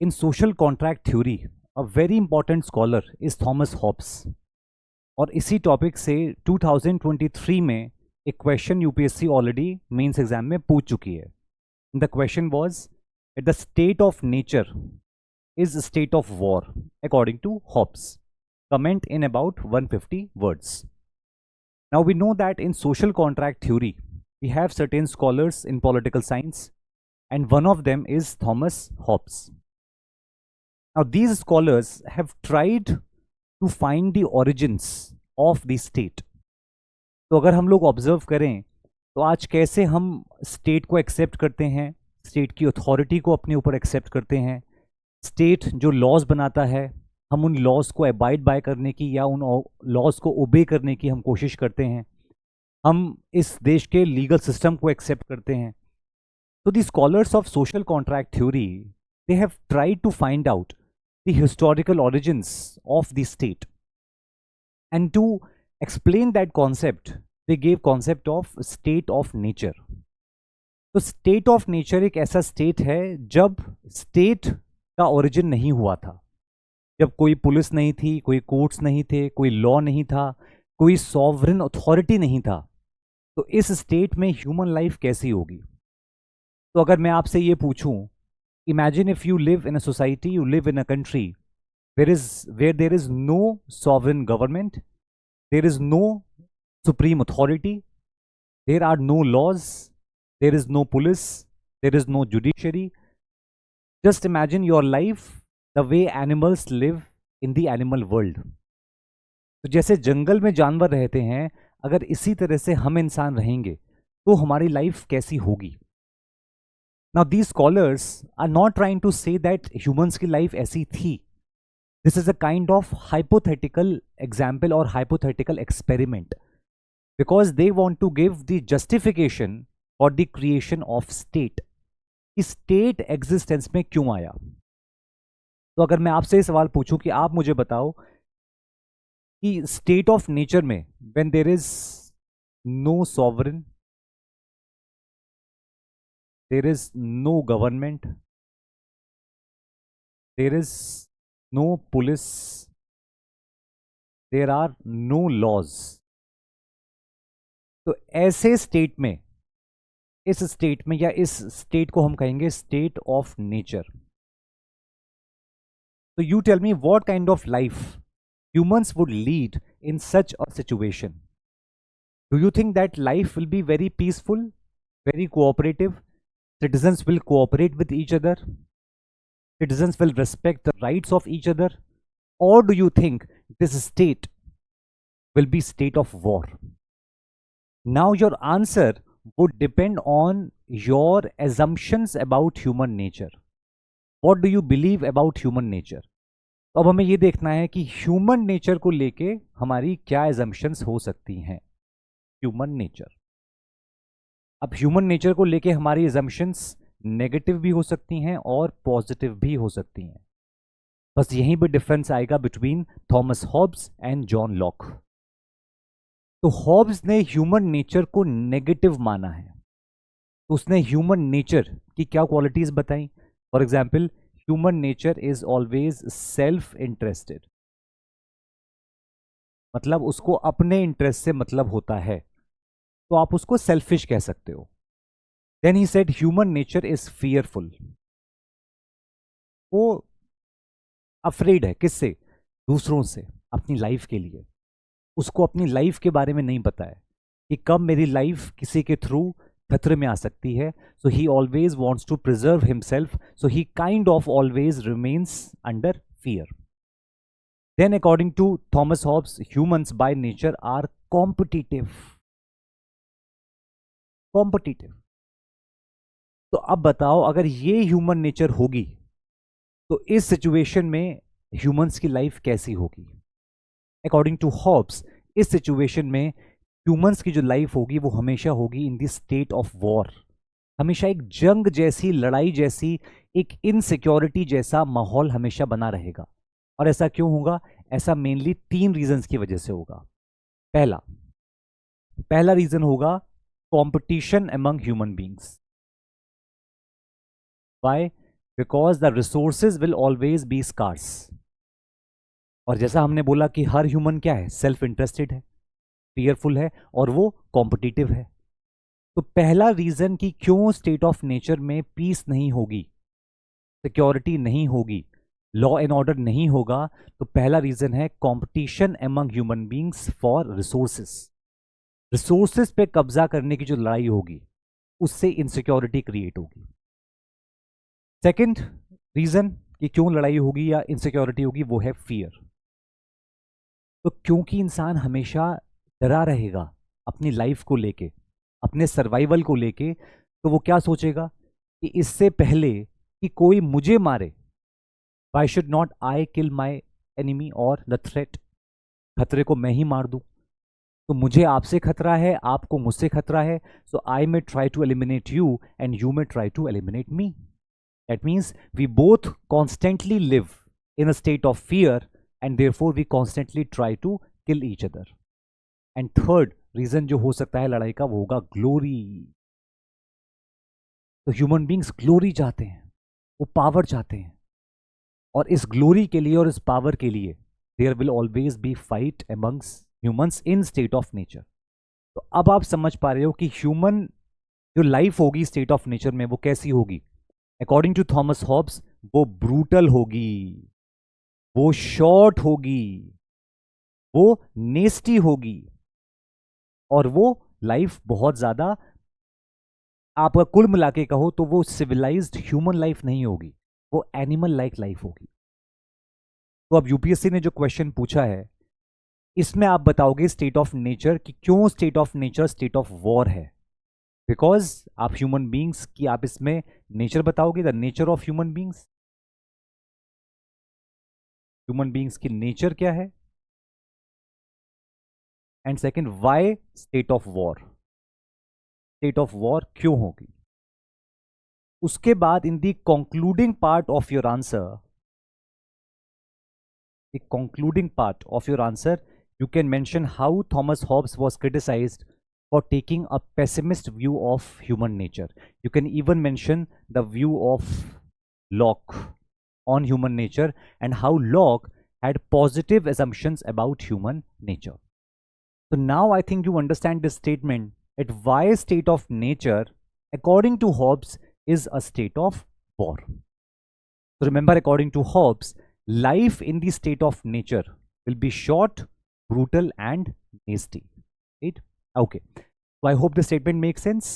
In social contract theory, a very important scholar is Thomas Hobbes. और इसी topic से 2023 में एक question UPSC already mains exam में पूछ चुकी है. The question was at the state of nature is a state of war according to Hobbes. Comment in about 150 words. Now we know that in social contract theory we have certain scholars in political science and one of them is Thomas Hobbes. Now these scholars have tried to find the origins of the state. तो अगर हम लोग observe करें तो आज कैसे हम state को एक्सेप्ट करते हैं, स्टेट की अथॉरिटी को अपने ऊपर एक्सेप्ट करते हैं, स्टेट जो लॉज बनाता है हम उन लॉज को अबाइड बाय करने की या उन लॉज को ओबे करने की हम कोशिश करते हैं, हम इस देश के लीगल सिस्टम को एक्सेप्ट करते हैं. तो the scholars of social contract theory they have tried to find out the historical origins of the state and to explain that concept they gave concept of state of nature. तो state of nature एक ऐसा state है जब state का origin नहीं हुआ था, जब कोई पुलिस नहीं थी, कोई कोर्ट्स नहीं थे, कोई लॉ नहीं था, कोई सॉवरेन अथॉरिटी नहीं था. तो इस स्टेट में ह्यूमन लाइफ कैसी होगी? तो अगर मैं आपसे ये पूछूं, imagine if you live in a society, you live in a country where there is no sovereign government, there is no supreme authority, there are no laws, there is no police, there is no judiciary. Just imagine your life the way animals live in the animal world. तो जैसे जंगल में जानवर रहते हैं, अगर इसी तरह से हम इंसान रहेंगे तो हमारी लाइफ कैसी होगी? Now these scholars are not trying to say that humans की लाइफ ऐसी थी. This is a kind of hypothetical example or hypothetical experiment because they want to give the justification for the creation of state. State existence में क्यों आया? तो अगर मैं आपसे सवाल पूछूं कि आप मुझे बताओ कि स्टेट ऑफ नेचर में when there is no sovereign, there is no government, there is no police, there are no laws, तो ऐसे स्टेट में, इस स्टेट में या इस स्टेट को हम कहेंगे स्टेट ऑफ नेचर. तो you tell me what kind of life humans would lead in such a situation. Do you think that life will be very peaceful, very cooperative, citizens will cooperate with each other, citizens will respect the rights of each other, और do you think this state will be state of war? Now your answer would depend on your assumptions about human nature. What do you believe about human nature? तो अब हमें ये देखना है कि human nature को लेके हमारी क्या assumptions हो सकती हैं. ह्यूमन नेचर, अब ह्यूमन नेचर को लेके हमारी assumptions नेगेटिव भी हो सकती हैं और पॉजिटिव भी हो सकती हैं. बस यहीं पे डिफरेंस आएगा between Thomas Hobbes and John Locke. तो हॉब्स ने ह्यूमन नेचर को नेगेटिव माना है. तो उसने ह्यूमन नेचर की क्या क्वालिटीज बताई? For example, human nature is always self interested, मतलब उसको अपने इंटरेस्ट से मतलब होता है, तो आप उसको सेल्फिश कह सकते हो. Then he said human nature is fearful. वो अफ्रेड है, किससे? दूसरों से, अपनी लाइफ के लिए. उसको अपनी लाइफ के बारे में नहीं पता है कि कब मेरी लाइफ किसी के थ्रू खतरे में आ सकती है. So he always wants to preserve himself, so he kind of always remains under fear. Then according to Thomas Hobbes, humans by nature are competitive. Competitive. तो अब बताओ, अगर ये ह्यूमन नेचर होगी तो इस सिचुएशन में ह्यूमंस की लाइफ कैसी होगी? अकॉर्डिंग टू हॉब्स, इस सिचुएशन में ह्यूमंस की जो लाइफ होगी वो हमेशा होगी in the state of war. हमेशा एक जंग जैसी, लड़ाई जैसी, एक इनसिक्योरिटी जैसा माहौल हमेशा बना रहेगा. और ऐसा क्यों होगा? ऐसा मेनली 3 रीजंस की वजह से होगा. पहला रीजन होगा competition among human beings. By because the resources will always be scarce. और जैसा हमने बोला कि हर ह्यूमन क्या है, सेल्फ इंटरेस्टेड है, फियरफुल है और वो कॉम्पिटिटिव है। तो पहला रीजन कि क्यों स्टेट ऑफ नेचर में पीस नहीं होगी, सिक्योरिटी नहीं होगी, लॉ एंड ऑर्डर नहीं होगा, तो पहला रीजन है competition among human beings for resources. Resources पे कब्जा करने की जो लड़ाई होगी उससे इनसिक्योरिटी क्रिएट होगी। सेकंड रीजन कि क्यों लड़ाई होगी या इनसिक्योरिटी होगी वो है फियर। तो क्योंकि इंसान हमेशा डरा रहेगा अपनी लाइफ को लेके, अपने सर्वाइवल को लेके, तो वो क्या सोचेगा कि इससे पहले कि कोई मुझे मारे, why should not I kill my enemy और द थ्रेट, खतरे को मैं ही मार दूं। तो मुझे आपसे खतरा है, आपको मुझसे खतरा है, so I may try to eliminate you and you may try to eliminate me. That means we both constantly live in a state of fear and therefore we constantly try to kill each other. And third reason जो हो सकता है लड़ाई का वो होगा glory. तो human beings glory चाहते हैं, वो पावर चाहते हैं, और इस ग्लोरी के लिए और इस पावर के लिए there will always be fight amongst humans in state of nature. तो अब आप समझ पा रहे हो कि ह्यूमन जो लाइफ होगी स्टेट ऑफ नेचर में वो कैसी होगी। अकॉर्डिंग टू थॉमस हॉब्स वो ब्रूटल होगी, वो शॉर्ट होगी, वो नेस्टी होगी, और वो लाइफ बहुत ज्यादा, आप कुल मिला के कहो तो वो सिविलाइज्ड ह्यूमन लाइफ नहीं होगी, वो एनिमल लाइक लाइफ होगी। तो अब यूपीएससी ने जो क्वेश्चन पूछा है इसमें आप बताओगे स्टेट ऑफ नेचर कि क्यों state of nature state of war है। बिकॉज आप ह्यूमन बींग्स की आप इसमें नेचर बताओगे, the nature of human beings, human beings की नेचर क्या है, and second why state of war, state of war क्यों होगी। उसके बाद in the concluding part of your answer, the concluding part of your answer you can mention how Thomas Hobbes was criticized for taking a pessimist view of human nature. You can even mention the view of Locke on human nature and how Locke had positive assumptions about human nature. So now I think you understand this statement that why state of nature according to Hobbes is a state of war. So remember, according to Hobbes, life in the state of nature will be short, brutal and nasty, right? Okay, so I hope the statement makes sense.